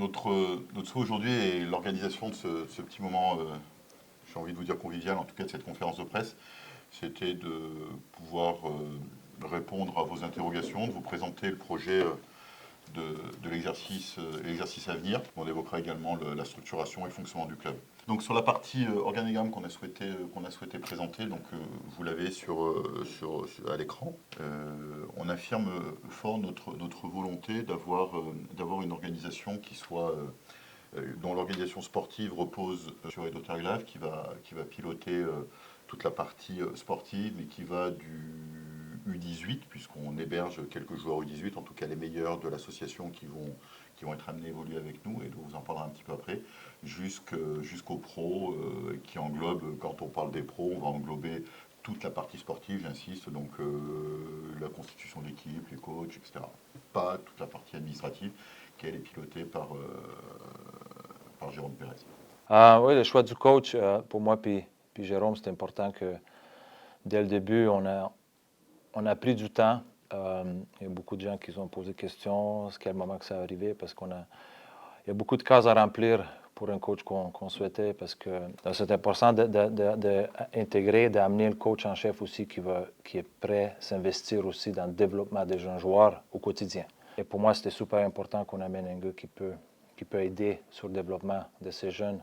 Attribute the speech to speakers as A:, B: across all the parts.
A: Notre souhait aujourd'hui est l'organisation de ce petit moment, j'ai envie de vous dire convivial, en tout cas de cette conférence de presse. C'était de pouvoir répondre à vos interrogations, de vous présenter le projet de l'exercice à venir. On évoquera également la structuration et le fonctionnement du club. Donc sur la partie organigramme qu'on a souhaité présenter, donc vous l'avez à l'écran, on affirme fort notre volonté d'avoir une organisation qui soit dont l'organisation sportive repose sur Edo Terglav, qui va piloter toute la partie sportive, mais qui va du U18, puisqu'on héberge quelques joueurs U18, en tout cas les meilleurs de l'association qui vont être amenés à évoluer avec nous, et dont vous en parlera un petit peu après, jusqu'aux pros, qui englobe, quand on parle des pros, on va englober toute la partie sportive, j'insiste, donc la constitution d'équipe, les coachs, etc. Pas toute la partie administrative, qui elle est pilotée par Jérôme Pérez.
B: Oui, le choix du coach, pour moi puis Jérôme, c'est important que dès le début, on a pris du temps. Il y a beaucoup de gens qui ont posé des questions, à quel moment que ça arrivait, parce il y a beaucoup de cases à remplir pour un coach qu'on souhaitait, parce que c'est important d'intégrer, d'amener le coach en chef aussi qui est prêt à s'investir aussi dans le développement des jeunes joueurs au quotidien. Et pour moi, c'était super important qu'on amène un gars qui peut aider sur le développement de ces jeunes,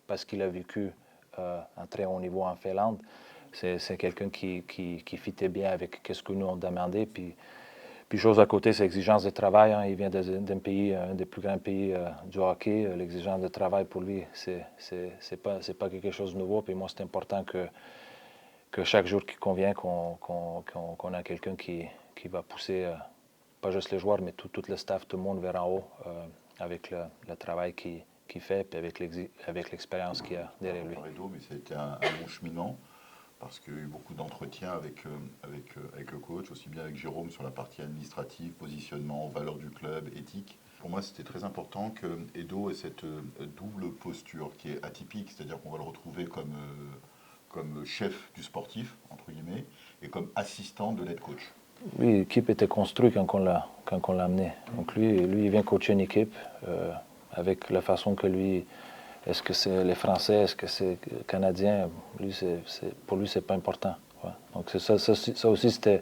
B: parce qu'il a vécu en très haut niveau en Finlande. C'est quelqu'un qui fitait bien avec ce que nous on demandait. Puis chose à côté, c'est l'exigence de travail. Hein. Il vient d'un pays, un des plus grands pays du hockey. L'exigence de travail pour lui, c'est pas quelque chose de nouveau. Puis moi, c'est important que chaque jour qui convient, qu'on a quelqu'un qui va pousser, pas juste les joueurs, mais tout le staff, tout le monde vers en haut, avec le travail qu'il fait, puis avec l'expérience qu'il a derrière lui.
A: Mais ça a été un bon cheminement, parce qu'il y a eu beaucoup d'entretiens avec le coach, aussi bien avec Jérôme sur la partie administrative, positionnement, valeur du club, éthique. Pour moi, c'était très important que Edo ait cette double posture qui est atypique, c'est-à-dire qu'on va le retrouver comme chef du sportif, entre guillemets, et comme assistant de l'head coach.
B: Oui, l'équipe était construite quand on l'a amené. Donc lui, il vient coacher une équipe avec la façon que lui... Est-ce que c'est les Français, est-ce que c'est Canadien? Pour lui, c'est pas important. Ouais. Donc ça aussi, c'était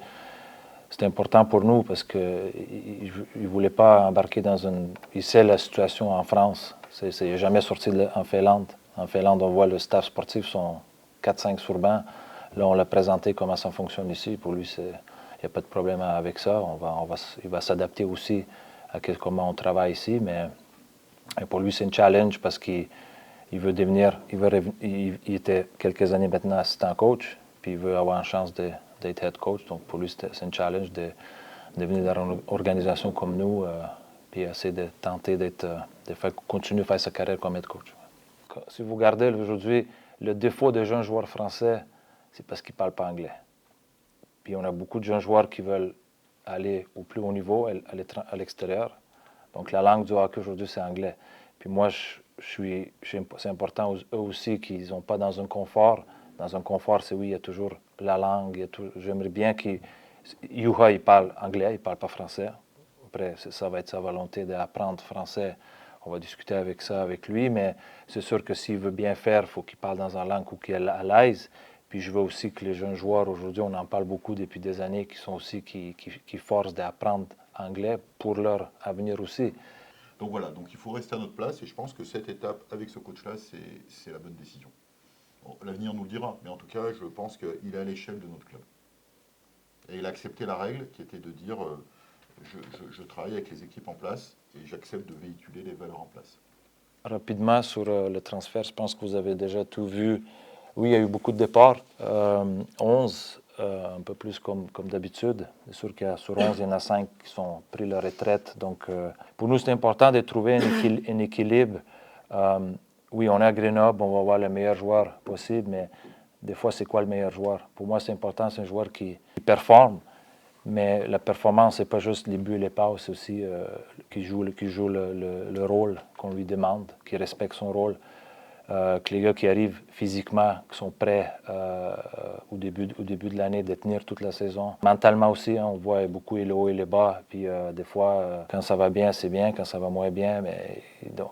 B: important pour nous, parce qu'il ne voulait pas embarquer dans une... Il sait la situation en France. Il n'est jamais sorti en Finlande. En Finlande, on voit le staff sportif sont 4-5 sur banc. Là, on l'a présenté comment ça fonctionne ici. Pour lui, il n'y a pas de problème avec ça. Il va s'adapter aussi à comment on travaille ici. Mais pour lui, c'est un challenge, parce qu'il veut devenir... Il était quelques années maintenant assistant coach, puis il veut avoir une chance d'être head coach. Donc pour lui, c'est un challenge de venir dans une organisation comme nous, puis essayer de tenter continuer à faire sa carrière comme head coach. Si vous regardez aujourd'hui, le défaut des jeunes joueurs français, c'est parce qu'ils ne parlent pas anglais. Puis on a beaucoup de jeunes joueurs qui veulent aller au plus haut niveau, à l'extérieur. Donc la langue du hockey aujourd'hui, c'est anglais. Puis moi, c'est important eux aussi qu'ils ne sont pas dans un confort. Dans un confort, c'est oui, il y a toujours la langue. J'aimerais bien Juha, il parle anglais, il ne parle pas français. Après, ça va être sa volonté d'apprendre français. On va discuter avec lui, mais c'est sûr que s'il veut bien faire, il faut qu'il parle dans une langue où il est à l'aise. Puis je veux aussi que les jeunes joueurs, aujourd'hui, on en parle beaucoup depuis des années, qui forcent d'apprendre anglais pour leur avenir aussi.
A: Donc voilà, donc il faut rester à notre place, et je pense que cette étape avec ce coach-là, c'est la bonne décision. Bon, l'avenir nous le dira, mais en tout cas, je pense qu'il est à l'échelle de notre club. Et il a accepté la règle qui était de dire je travaille avec les équipes en place et j'accepte de véhiculer les valeurs en place.
B: Rapidement sur le transfert, je pense que vous avez déjà tout vu. Oui, il y a eu beaucoup de départs, 11, un peu plus comme d'habitude. C'est sûr qu'il y a sur 11, il y en a 5 qui ont pris leur retraite. Donc, pour nous, c'est important de trouver un équilibre. Oui, on est à Grenoble, on va avoir le meilleur joueur possible, mais des fois, c'est quoi le meilleur joueur? Pour moi, c'est important, c'est un joueur qui performe, mais la performance, c'est pas juste les buts et les passes, c'est aussi qui joue le rôle qu'on lui demande, qui respecte son rôle. que les gars qui arrivent physiquement, qui sont prêts au début de l'année de tenir toute la saison. Mentalement aussi, hein, on voit beaucoup les hauts et les bas. Puis des fois, quand ça va bien, c'est bien. Quand ça va moins bien, mais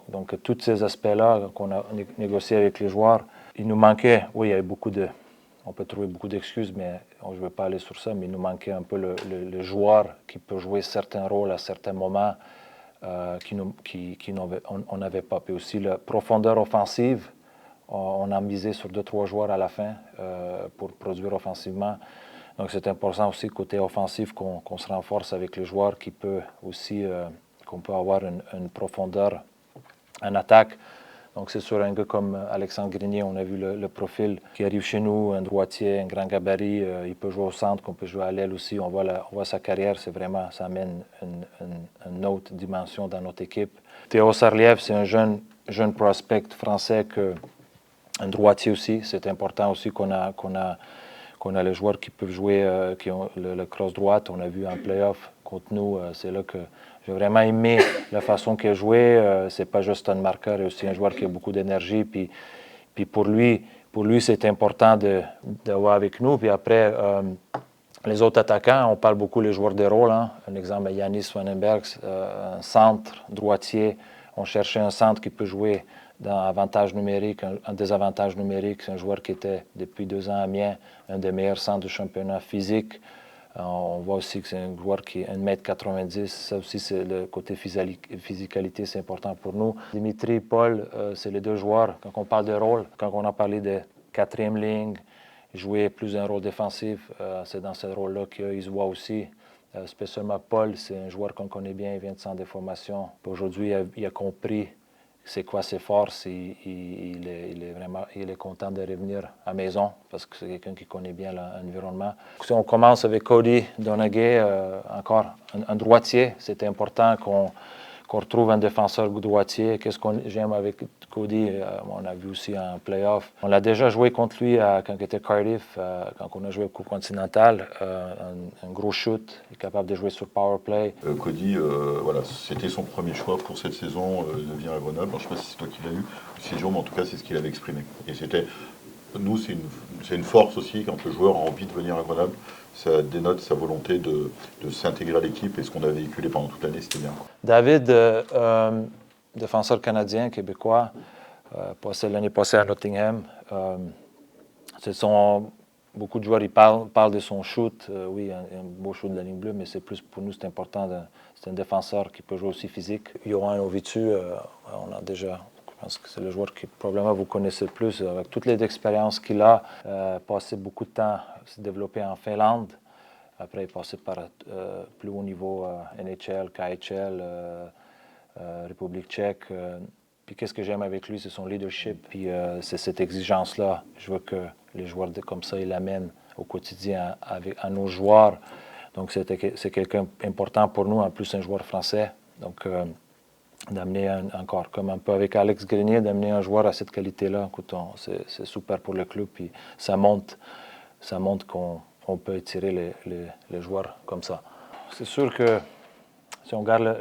B: donc tous ces aspects-là qu'on a négociés avec les joueurs, il nous manquait. Oui, il y avait on peut trouver beaucoup d'excuses, mais je ne veux pas aller sur ça, mais il nous manquait un peu le joueur qui peut jouer certains rôles à certains moments on n'avait pas. Puis aussi la profondeur offensive, on a misé sur 2-3 joueurs à la fin pour produire offensivement. Donc c'est important aussi côté offensif qu'on se renforce avec les joueurs qui peut aussi qu'on peut avoir une profondeur en attaque. Donc c'est sur un gars comme Alexandre Grenier, on a vu le profil qui arrive chez nous, un droitier, un grand gabarit, il peut jouer au centre, qu'on peut jouer à l'aile aussi. On voit sa carrière, c'est vraiment, ça amène une autre dimension dans notre équipe. Théo Sarliev, c'est un jeune prospect français, un droitier aussi. C'est important aussi qu'on a les joueurs qui peuvent jouer, qui ont le cross droite. On a vu en playoff contre nous, c'est là que j'ai vraiment aimé la façon qu'il a joué. C'est pas juste un marqueur, c'est aussi un joueur qui a beaucoup d'énergie. Puis pour lui c'est important d'avoir avec nous. Puis après, les autres attaquants, on parle beaucoup des joueurs de rôle. Hein. Un exemple, Yannis Vandenberg, un centre droitier. On cherchait un centre qui peut jouer dans avantage numérique, un désavantage numérique. C'est un joueur qui était depuis 2 ans à Amiens, un des meilleurs centres du championnat physique. On voit aussi que c'est un joueur qui est 1,90 m. Ça aussi, c'est le côté physicalité, c'est important pour nous. Dimitri, Paul, c'est les 2 joueurs. Quand on parle de rôle, quand on a parlé de 4e ligne, jouer plus un rôle défensif, c'est dans ce rôle-là qu'ils se voient aussi. Spécialement Paul, c'est un joueur qu'on connaît bien, il vient de centre de formation. Aujourd'hui, il a compris c'est quoi ses forces. Il est content de revenir à la maison parce que c'est quelqu'un qui connaît bien l'environnement. Si on commence avec Cody Donaghy, encore un droitier, c'était important qu'on retrouve un défenseur droitier. Qu'est-ce que j'aime avec Cody? On a vu aussi en playoff. On l'a déjà joué contre lui quand il était Cardiff, quand on a joué au Coupe continentale. Un gros shoot, il est capable de jouer sur power play.
A: Cody, voilà, c'était son premier choix pour cette saison de venir à Grenoble. Alors, je ne sais pas si c'est toi qui l'as eu, si Jérôme, mais en tout cas, c'est ce qu'il avait exprimé. Et nous, c'est une force aussi quand le joueur a envie de venir à Grenoble. Ça dénote sa volonté de s'intégrer à l'équipe et ce qu'on a véhiculé pendant toute l'année, c'était bien.
B: David, défenseur canadien, québécois, passé l'année passée à Nottingham. Beaucoup de joueurs ils parlent de son shoot. Oui, un beau shoot de la ligne bleue, mais c'est plus pour nous, c'est important. C'est un défenseur qui peut jouer aussi physique. Johan Ovitu, on a déjà. Je pense que c'est le joueur que probablement vous connaissez le plus. Avec toutes les expériences qu'il a, passé beaucoup de temps à se développer en Finlande. Après, il est passé par plus haut niveau NHL, KHL, République tchèque. Puis qu'est-ce que j'aime avec lui, c'est son leadership. Puis c'est cette exigence-là. Je veux que les joueurs comme ça, ils l'amènent au quotidien à nos joueurs. Donc c'est quelqu'un d'important pour nous, en plus un joueur français. Donc d'amener encore, comme un peu avec Alex Grenier, d'amener un joueur à cette qualité-là, écoute, c'est super pour le club. Puis ça montre qu'on peut étirer les joueurs comme ça. C'est sûr que si on regarde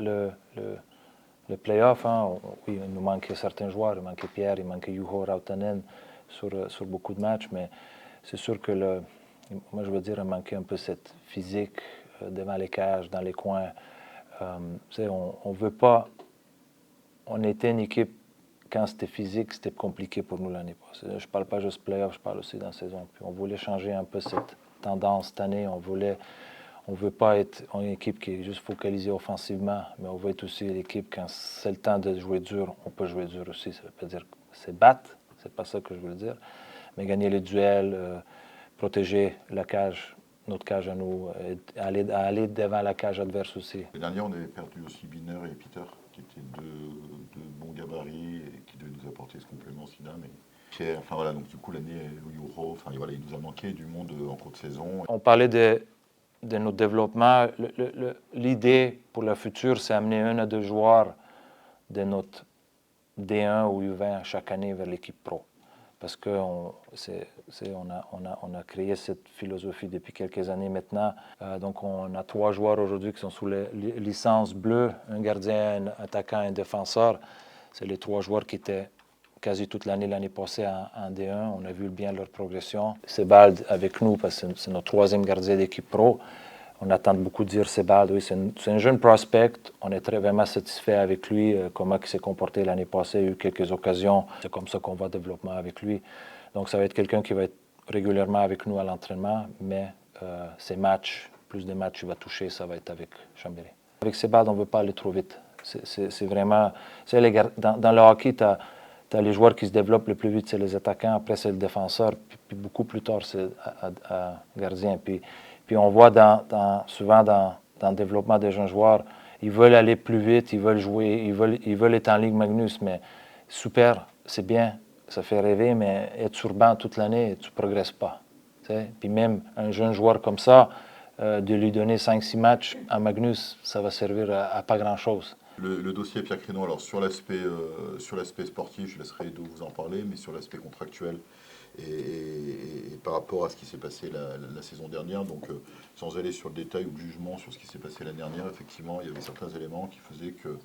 B: le play-off, hein, oui, il nous manquait certains joueurs. Il manquait Pierre, il manquait Juho Rautanen sur beaucoup de matchs, mais c'est sûr que moi, je veux dire, il manquait un peu cette physique devant les cages, dans les coins. On veut pas... On était une équipe, quand c'était physique, c'était compliqué pour nous l'année passée. Je ne parle pas juste play-off, je parle aussi dans la saison. Puis on voulait changer un peu cette tendance cette année. On ne veut pas être une équipe qui est juste focalisée offensivement, mais on veut être aussi l'équipe, quand c'est le temps de jouer dur, on peut jouer dur aussi. Ça ne veut pas dire c'est battre, c'est pas ça que je veux dire, mais gagner les duels, protéger la cage, notre cage à nous, aller devant la cage adverse aussi.
A: L'année dernière, on avait perdu aussi Biner et Peter, qui étaient deux bons gabarits et qui devaient nous apporter ce complément SIDA. Mais Pierre, enfin voilà, donc du coup, l'année, Euro, enfin voilà, il nous a manqué du monde en cours de saison.
B: On parlait de notre développement. L'idée pour le futur, c'est amener 1 à 2 joueurs de notre D1 ou U20 chaque année vers l'équipe pro. Parce qu'on a créé cette philosophie depuis quelques années maintenant. Donc, on a 3 joueurs aujourd'hui qui sont sous les licences bleues, un gardien, un attaquant, un défenseur. C'est les 3 joueurs qui quasi toute l'année passée en D1. On a vu bien leur progression. Sebald avec nous, parce que c'est notre troisième gardien d'équipe pro. On attend beaucoup de dire Sebald. Oui, c'est un jeune prospect. On est vraiment satisfait avec lui, comment il s'est comporté l'année passée. Il y a eu quelques occasions. C'est comme ça qu'on va développement avec lui. Donc, ça va être quelqu'un qui va être régulièrement avec nous à l'entraînement, mais ses matchs, plus de matchs qu'il va toucher, ça va être avec Chambéry. Avec Sebald, on ne veut pas aller trop vite. C'est vraiment... Dans le hockey, tu as les joueurs qui se développent le plus vite, c'est les attaquants, après c'est le défenseur, puis beaucoup plus tard, c'est gardien. Puis on voit souvent dans le développement des jeunes joueurs, ils veulent aller plus vite, ils veulent jouer, ils veulent être en Ligue Magnus, mais super, c'est bien, ça fait rêver, mais être sur banc toute l'année, tu ne progresses pas. T'sais? Puis même un jeune joueur comme ça, de lui donner 5-6 matchs en Magnus, ça va servir à pas grand-chose.
A: Le dossier Pierre Créneau, alors sur l'aspect sportif, je laisserai Edo vous en parler, mais sur l'aspect contractuel et par rapport à ce qui s'est passé la saison dernière, donc sans aller sur le détail ou le jugement sur ce qui s'est passé l'année dernière, effectivement, il y avait certains éléments qui faisaient que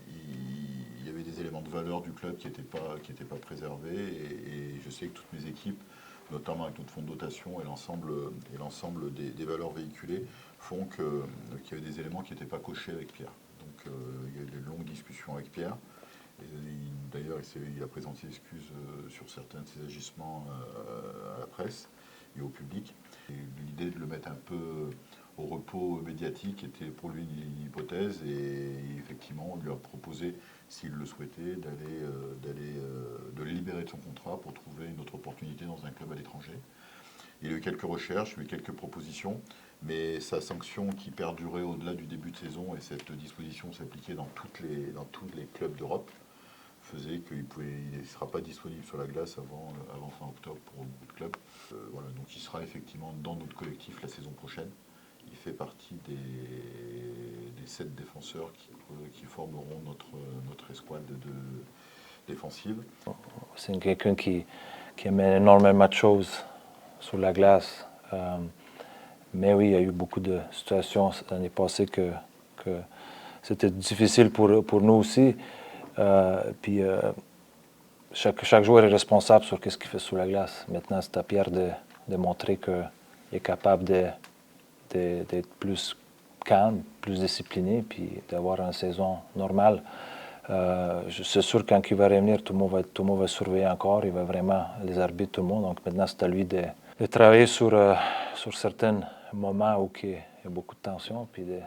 A: il y avait des éléments de valeur du club qui n'étaient pas préservés, et je sais que toutes mes équipes, notamment avec notre fonds de dotation et l'ensemble des valeurs véhiculées, font qu'il y avait des éléments qui n'étaient pas cochés avec Pierre. Donc il y a eu de longues discussions avec Pierre. D'ailleurs, il a présenté des excuses sur certains de ses agissements à la presse et au public. L'idée de le mettre un peu au repos médiatique était pour lui une hypothèse, et effectivement, on lui a proposé, s'il le souhaitait, de le libérer de son contrat pour trouver une autre opportunité dans un club à l'étranger. Il y a eu quelques recherches, il y a eu quelques propositions, mais sa sanction qui perdurait au-delà du début de saison, et cette disposition s'appliquait dans tous les clubs d'Europe, faisait qu'il ne sera pas disponible sur la glace avant fin octobre pour beaucoup de clubs. Voilà, donc il sera effectivement dans notre collectif la saison prochaine. Il fait partie des 7 défenseurs qui formeront notre escouade défensive.
B: C'est quelqu'un qui aimait énormément de choses sur la glace. Mais oui, il y a eu beaucoup de situations l'année passée que c'était difficile pour nous aussi. Puis chaque joueur est responsable sur ce qu'il fait sous la glace. Maintenant, c'est à Pierre de montrer qu'il est capable d'être plus calme, plus discipliné, puis d'avoir une saison normale. C'est sûr, quand il va revenir, tout le monde va surveiller encore. Il va vraiment, les arbitres, tout le monde. Donc maintenant, c'est à lui de travailler sur certains moments où il y a beaucoup de tension, puis de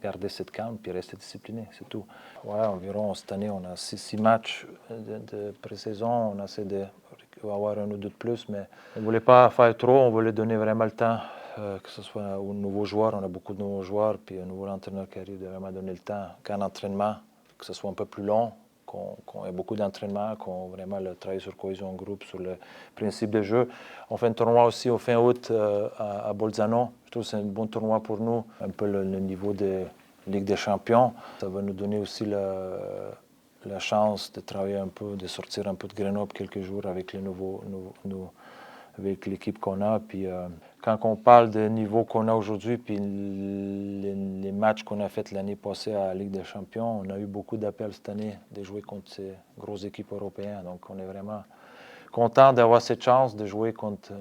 B: garder cette calme, puis rester discipliné, c'est tout. Ouais, environ, cette année, on a 6 matchs de pré-saison. On essaie d'avoir un ou deux de plus, mais on ne voulait pas faire trop. On voulait donner vraiment le temps, que ce soit aux nouveaux joueurs. On a beaucoup de nouveaux joueurs, puis un nouveau entraîneur qui arrive, de vraiment donner le temps qu'un entraînement, que ce soit un peu plus long, qu'on ait beaucoup d'entraînement, qu'on vraiment travaille sur cohésion de groupe, sur le principe de jeu. On fait un tournoi aussi au fin août à Bolzano. Je trouve que c'est un bon tournoi pour nous, un peu le niveau de Ligue des champions. Ça va nous donner aussi la chance de travailler un peu, de sortir un peu de Grenoble quelques jours avec avec l'équipe qu'on a. Puis quand on parle du niveau qu'on a aujourd'hui, puis les matchs qu'on a fait l'année passée à la Ligue des champions, on a eu beaucoup d'appels cette année de jouer contre ces grosses équipes européennes. Donc on est vraiment content d'avoir cette chance de jouer contre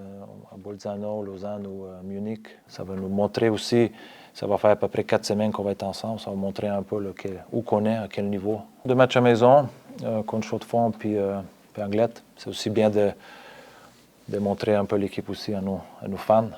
B: Bolzano, Lausanne ou Munich. Ça va nous montrer aussi, ça va faire à peu près 4 semaines qu'on va être ensemble, ça va montrer un peu où qu'on est, à quel niveau. 2 matchs à maison, contre Chaux-de-Fonds puis Anglette. C'est aussi bien de montrer un peu l'équipe aussi à nos fans.